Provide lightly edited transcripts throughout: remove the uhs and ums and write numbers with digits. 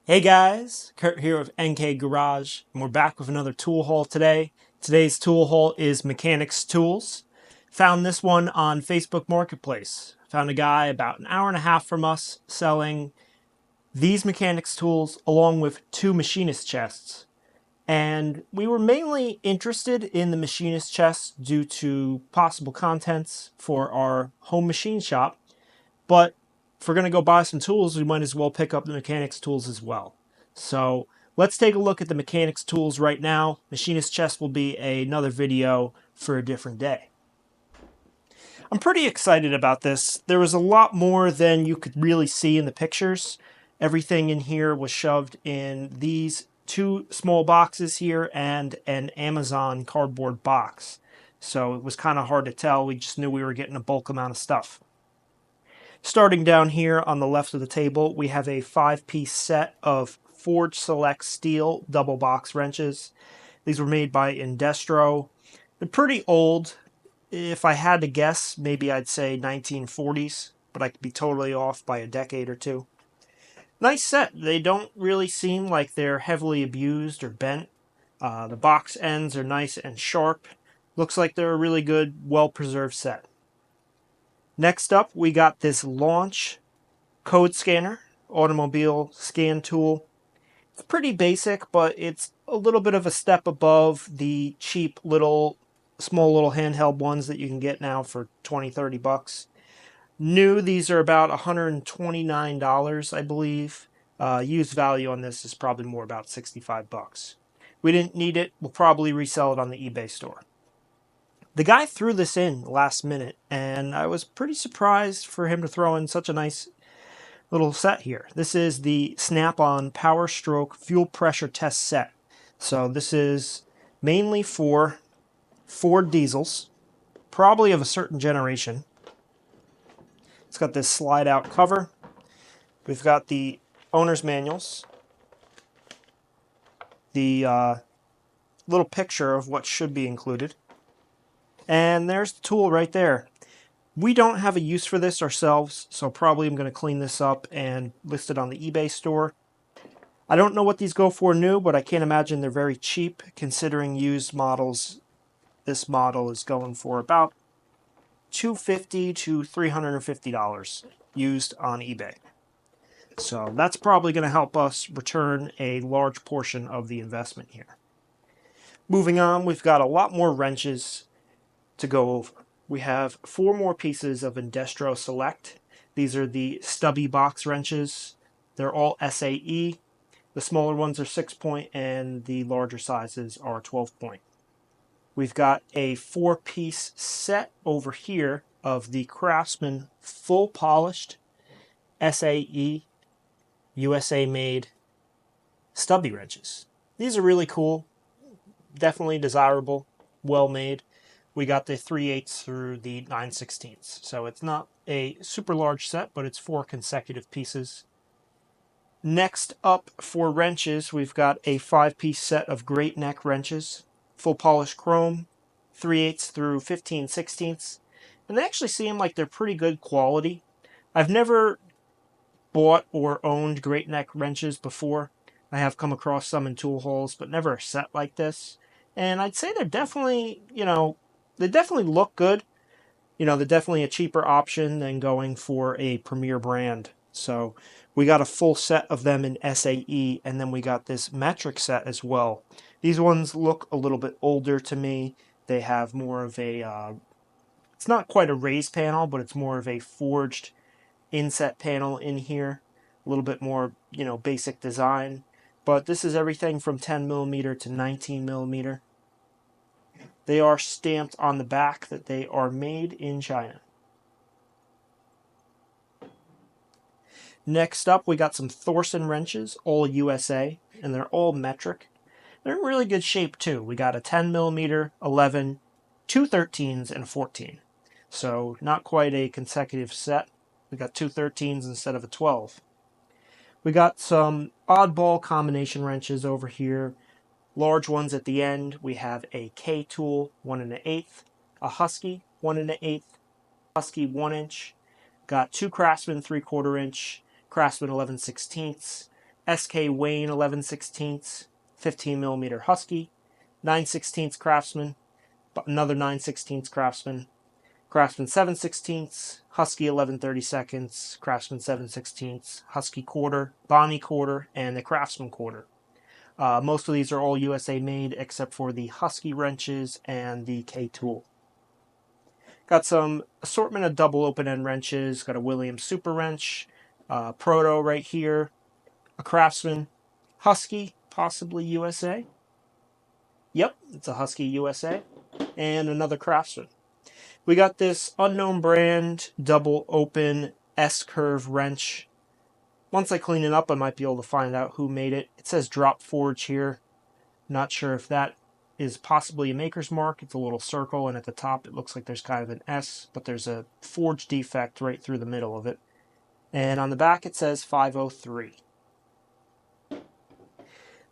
Hey guys, Kurt here with NK Garage, and we're back with another tool haul today. Today's tool haul is Mechanics Tools. Found this one on Facebook Marketplace. Found a guy about an hour and a half from us selling these Mechanics tools along with two machinist chests. And we were mainly interested in the machinist chest due to possible contents for our home machine shop, but if we're going to go buy some tools, we might as well pick up the mechanics tools as well. So let's take a look at the mechanics tools right now. Machinist chest will be another video for a different day. I'm pretty excited about this. There was a lot more than you could really see in the pictures. Everything in here was shoved in these two small boxes here and an Amazon cardboard box. So it was kind of hard to tell. We just knew we were getting a bulk amount of stuff. Starting down here on the left of the table, we have a 5-piece set of Forge Select steel double box wrenches. These were made by Indestro. They're pretty old. If I had to guess, maybe I'd say 1940s, but I could be totally off by a decade or two. Nice set. They don't really seem like they're heavily abused or bent. The box ends are nice and sharp. Looks like they're a really good, well-preserved set. Next up, we got this Launch code scanner, automobile scan tool. It's pretty basic, but it's a little bit of a step above the cheap small little handheld ones that you can get now for 20-30 bucks. New, these are about $129, I believe. Used value on this is probably more about 65 bucks. We didn't need it. We'll probably resell it on the eBay store. The guy threw this in last minute, and I was pretty surprised for him to throw in such a nice little set here. This is the Snap-on Power Stroke Fuel Pressure Test Set. So this is mainly for Ford diesels, probably of a certain generation. It's got this slide-out cover. We've got the owner's manuals, the little picture of what should be included, and there's the tool right there. We don't have a use for this ourselves, so probably I'm going to clean this up and list it on the eBay store. I don't know what these go for new, but I can't imagine they're very cheap considering used models. This model is going for about $250 to $350 used on eBay. So that's probably going to help us return a large portion of the investment here. Moving on, we've got a lot more wrenches to go over. We have 4 more pieces of Indestro Select. These are the stubby box wrenches. They're all SAE. The smaller ones are 6-point and the larger sizes are 12-point. We've got a 4-piece set over here of the Craftsman full polished SAE USA made stubby wrenches. These are really cool, definitely desirable, well made. We got the 3/8 through the 9/16. So it's not a super large set, but it's 4 consecutive pieces. Next up for wrenches, we've got a 5-piece set of great neck wrenches, full polished chrome, 3/8 through 15/16. And they actually seem like they're pretty good quality. I've never bought or owned great neck wrenches before. I have come across some in tool hauls, but never a set like this. And I'd say they're definitely, they definitely look good. They're definitely a cheaper option than going for a premier brand. So we got a full set of them in SAE, and then we got this metric set as well. These ones look a little bit older to me. They have more of a, it's not quite a raised panel, but it's more of a forged inset panel in here. A little bit more, basic design. But this is everything from 10mm to 19mm. They are stamped on the back that they are made in China. Next up, we got some Thorson wrenches, all USA, and they're all metric. They're in really good shape too. We got a 10mm, 11, 2 13s, and a 14. So not quite a consecutive set. We got 2 13s instead of a 12. We got some oddball combination wrenches over here. Large ones at the end. We have a K-tool, 1 1/8, a Husky, 1 1/8, Husky 1-inch. Got 2 Craftsman 3/4 inch, Craftsman 11/16, SK Wayne 11/16, 15mm Husky, 9/16 Craftsman, another 9/16 Craftsman, Craftsman 7/16, Husky 11/32, Craftsman 7/16, Husky quarter, Bonnie quarter, and the Craftsman quarter. Most of these are all USA made except for the Husky wrenches and the K-tool. Got some assortment of double open-end wrenches. Got a Williams Super Wrench, Proto right here, a Craftsman, Husky, possibly USA. Yep, it's a Husky USA, and another Craftsman. We got this unknown brand double open S-curve wrench. Once I clean it up, I might be able to find out who made it. It says Drop Forge here. Not sure if that is possibly a maker's mark. It's a little circle, and at the top it looks like there's kind of an S, but there's a forge defect right through the middle of it. And on the back it says 503.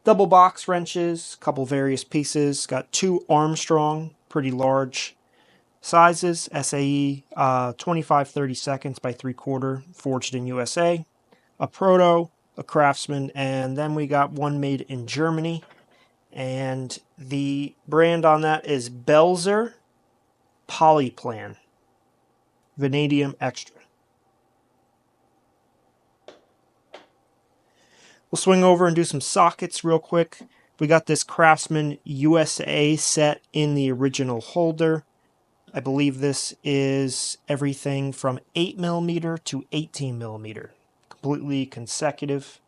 Double box wrenches, couple various pieces. Got two Armstrong, pretty large sizes, SAE 25/32 by 3/4, forged in USA. A Proto, a Craftsman, and then we got one made in Germany. And the brand on that is Belzer Polyplan, Vanadium Extra. We'll swing over and do some sockets real quick. We got this Craftsman USA set in the original holder. I believe this is everything from 8mm to 18mm. Completely consecutive.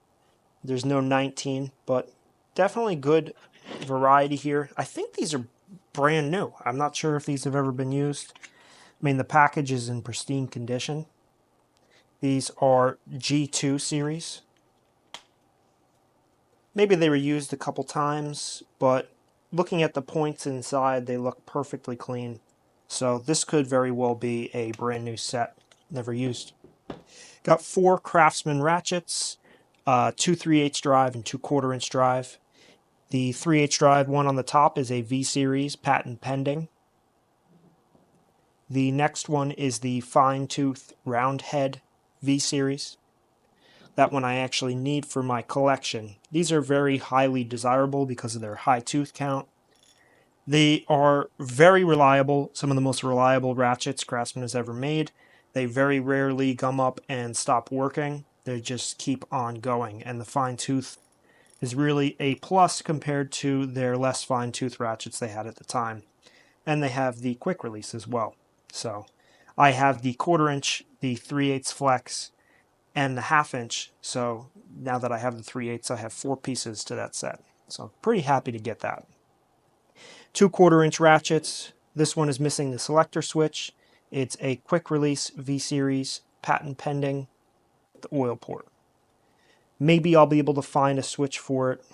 There's no 19, but definitely good variety here. I think these are brand new. I'm not sure if these have ever been used. I mean, the package is in pristine condition. These are G2 series. Maybe they were used a couple times, but looking at the points inside, they look perfectly clean. So this could very well be a brand new set, never used. Got 4 Craftsman ratchets, 2 3/8 drive and 2 1/4" drive. The 3/8 drive one on the top is a V series, patent pending. The next one is the fine tooth round head V series. That one I actually need for my collection. These are very highly desirable because of their high tooth count. They are very reliable, some of the most reliable ratchets Craftsman has ever made. They very rarely gum up and stop working. They just keep on going, and the fine tooth is really a plus compared to their less fine tooth ratchets they had at the time. And they have the quick release as well. So I have the 1/4", the 3/8 flex, and the 1/2". So now that I have the 3/8, I have 4 pieces to that set. So I'm pretty happy to get that. 2 1/4" ratchets. This one is missing the selector switch. It's a quick release V series, patent pending, the oil port. Maybe I'll be able to find a switch for it.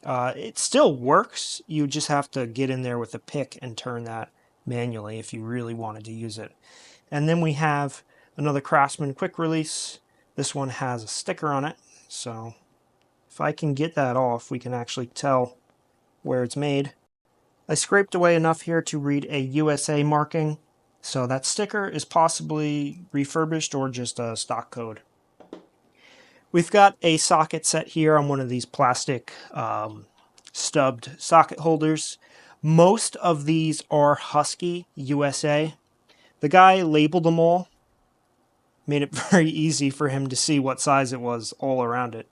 It still works. You just have to get in there with a pick and turn that manually if you really wanted to use it. And then we have another Craftsman quick release. This one has a sticker on it, so if I can get that off, we can actually tell where it's made. I scraped away enough here to read a USA marking, so that sticker is possibly refurbished or just a stock code. We've got a socket set here on one of these plastic stubbed socket holders. Most of these are Husky USA. The guy labeled them all, made it very easy for him to see what size it was all around it.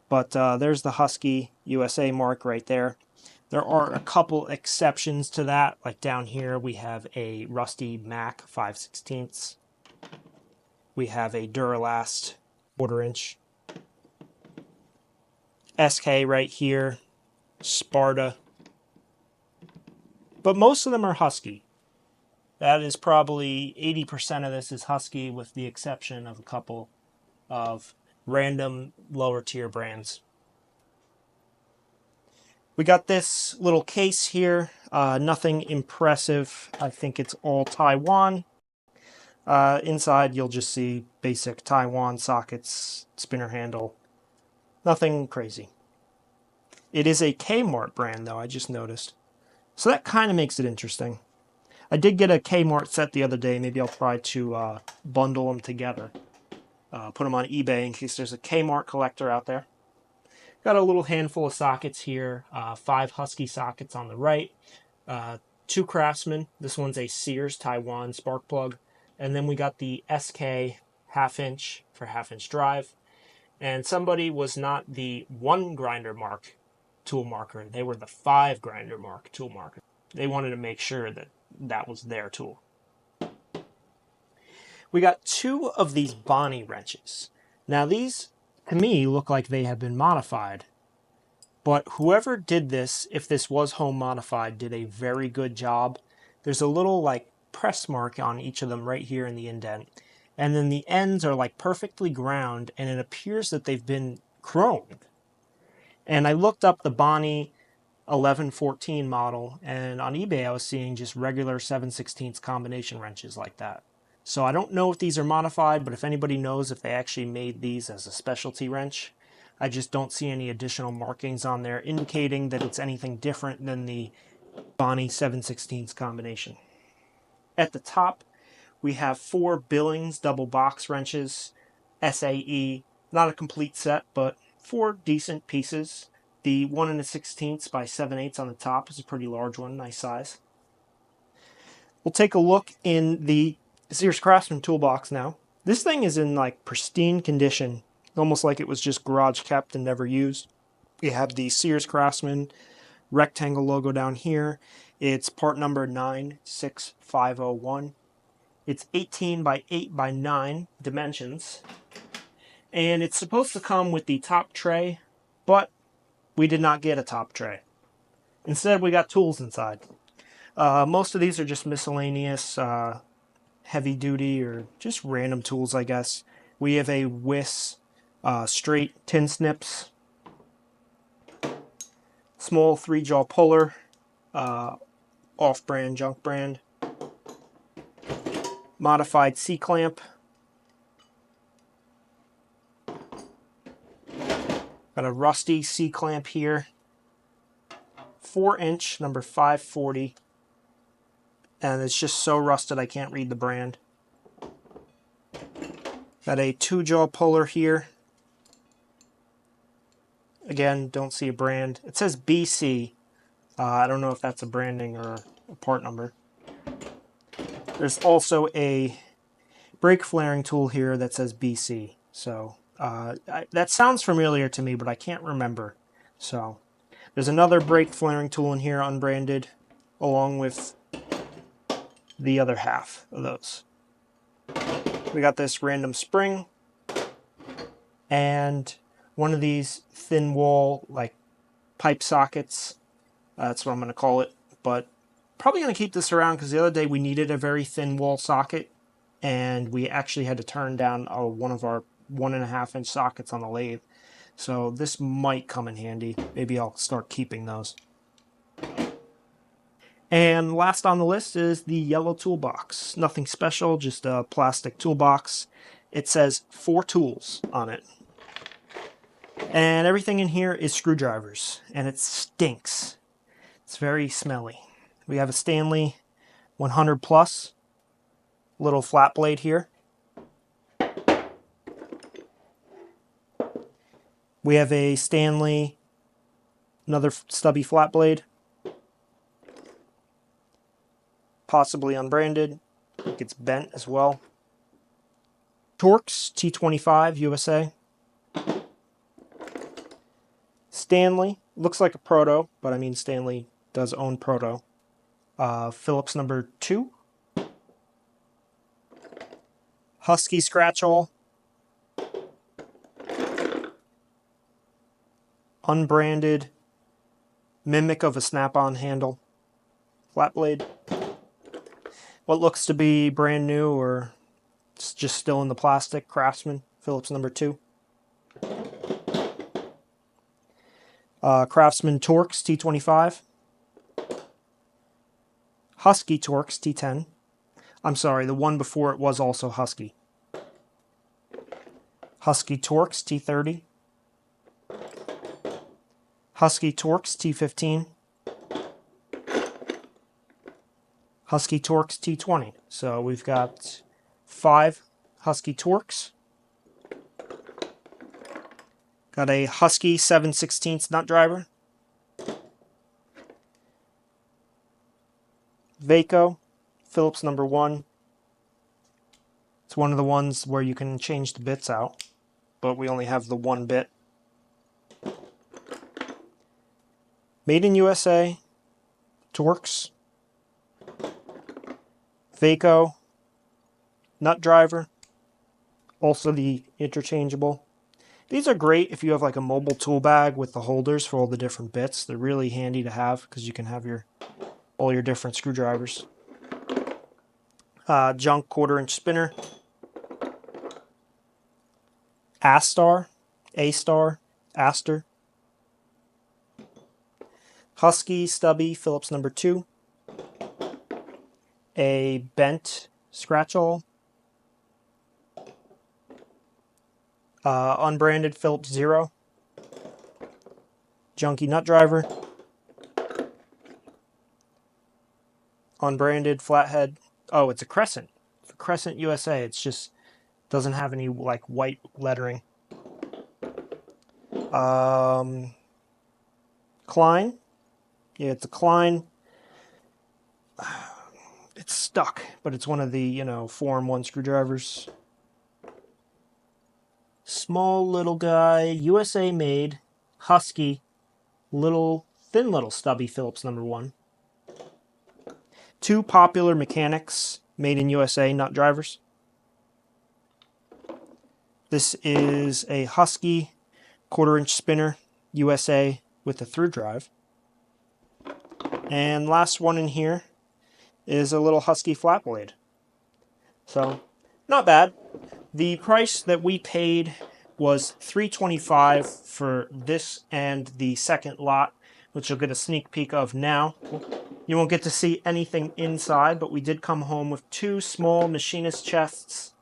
But there's the Husky USA mark right there. There are a couple exceptions to that, like down here we have a Rusty Mac 5/16. We have a Duralast 1/4". SK right here, Sparta. But most of them are Husky. That is probably 80% of this is Husky, with the exception of a couple of random lower tier brands. We got this little case here, nothing impressive. I think it's all Taiwan. Inside you'll just see basic Taiwan sockets, spinner handle, nothing crazy. It is a Kmart brand though, I just noticed. So that kind of makes it interesting. I did get a Kmart set the other day. Maybe I'll try to bundle them together. Put them on eBay in case there's a Kmart collector out there. Got a little handful of sockets here, 5 Husky sockets on the right, 2 Craftsman. This one's a Sears Taiwan spark plug. And then we got the SK half-inch for half-inch drive. And somebody was not the 1 grinder mark tool marker. They were the 5 grinder mark tool marker. They wanted to make sure that that was their tool. We got 2 of these Bonnie wrenches. Now these, to me, look like they have been modified. But whoever did this, if this was home modified, did a very good job. There's a little like press mark on each of them right here in the indent. And then the ends are like perfectly ground, and it appears that they've been chromed. And I looked up the Bonnie 1114 model, and on eBay I was seeing just regular 7/16 combination wrenches like that. So I don't know if these are modified, but if anybody knows if they actually made these as a specialty wrench, I just don't see any additional markings on there indicating that it's anything different than the Bonnie 7/16 combination. At the top, we have 4 Billings double box wrenches, SAE, not a complete set, but 4 decent pieces. The 1 1/16 by 7/8 on the top is a pretty large one, nice size. We'll take a look in the Sears Craftsman toolbox now. This thing is in like pristine condition, almost like it was just garage kept and never used. We have the Sears Craftsman rectangle logo down here. It's part number 96501. It's 18 by 8 by 9 dimensions. And it's supposed to come with the top tray, but we did not get a top tray. Instead, we got tools inside. Most of these are just miscellaneous, heavy duty, or just random tools, I guess. We have a Wiss straight tin snips, small 3-jaw puller, off-brand, junk brand, modified C-clamp, got a rusty C-clamp here, 4-inch, number 540, and it's just so rusted I can't read the brand. Got a 2-jaw puller here. Again, don't see a brand. It says BC. I don't know if that's a branding or a part number. There's also a brake flaring tool here that says BC. So that sounds familiar to me, but I can't remember. So there's another brake flaring tool in here, unbranded, along with the other half of those. We got this random spring and one of these thin wall like pipe sockets. That's what I'm going to call it. But probably going to keep this around because the other day we needed a very thin wall socket and we actually had to turn down one of our 1.5-inch sockets on the lathe. So this might come in handy. Maybe I'll start keeping those. And last on the list is the yellow toolbox. Nothing special, just a plastic toolbox. It says 4 tools on it. And everything in here is screwdrivers, and it stinks. It's very smelly. We have a Stanley 100 plus, little flat blade here. We have a Stanley, another stubby flat blade, possibly unbranded. I think it's bent as well. Torx T25 USA. Stanley, looks like a Proto, but I mean Stanley does own Proto. Phillips number 2. Husky scratch hole. Unbranded mimic of a snap-on handle. Flat blade. What looks to be brand new or it's just still in the plastic. Craftsman, Phillips number 2. Craftsman Torx T25. Husky Torx T10. I'm sorry, the one before it was also Husky. Husky Torx T30. Husky Torx T15. Husky Torx T20. So we've got 5 Husky Torx. Got a Husky 7/16 nut driver. Vaco, Phillips number 1. It's one of the ones where you can change the bits out, but we only have the one bit. Made in USA, Torx, Vaco, nut driver, also the interchangeable. These are great if you have like a mobile tool bag with the holders for all the different bits. They're really handy to have because you can have all your different screwdrivers. Junk 1/4 inch spinner. A-Star, Aster. Husky stubby Phillips number 2. A bent scratch-all. Unbranded Phillips 0. Junky nut driver. Unbranded flathead. Oh, it's a Crescent. It's a Crescent USA. It's just doesn't have any like white lettering. Klein. Yeah, it's a Klein. It's stuck, but it's one of the, 4-in-1 screwdrivers. Small little guy, USA made, Husky, thin little stubby Phillips number 1. 2 popular mechanics made in USA nut drivers. This is a Husky 1/4 inch spinner USA with a through drive. And last one in here is a little Husky flat blade. So, not bad. The price that we paid was $325 for this and the second lot, which you'll get a sneak peek of now. You won't get to see anything inside, but we did come home with 2 small machinist chests,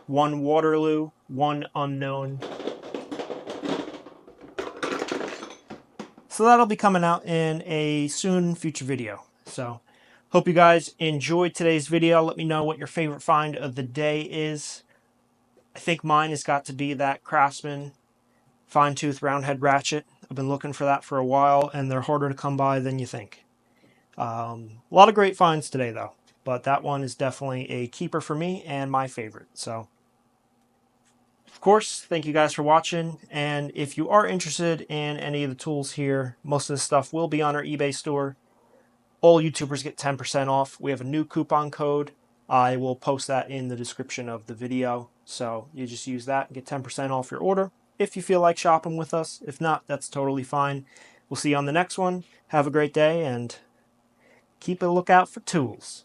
1 Waterloo, 1 unknown. So that'll be coming out in a soon future video. So hope you guys enjoyed today's video. Let me know what your favorite find of the day is. I think mine has got to be that Craftsman fine tooth round head ratchet. I've been looking for that for a while, and they're harder to come by than you think. A lot of great finds today, though, but that one is definitely a keeper for me and my favorite. So, of course, thank you guys for watching, and if you are interested in any of the tools here, most of the stuff will be on our eBay store. All YouTubers get 10% off. We have a new coupon code. I will post that in the description of the video, so you just use that and get 10% off your order if you feel like shopping with us. If not, that's totally fine. We'll see you on the next one. Have a great day, and keep a lookout for tools.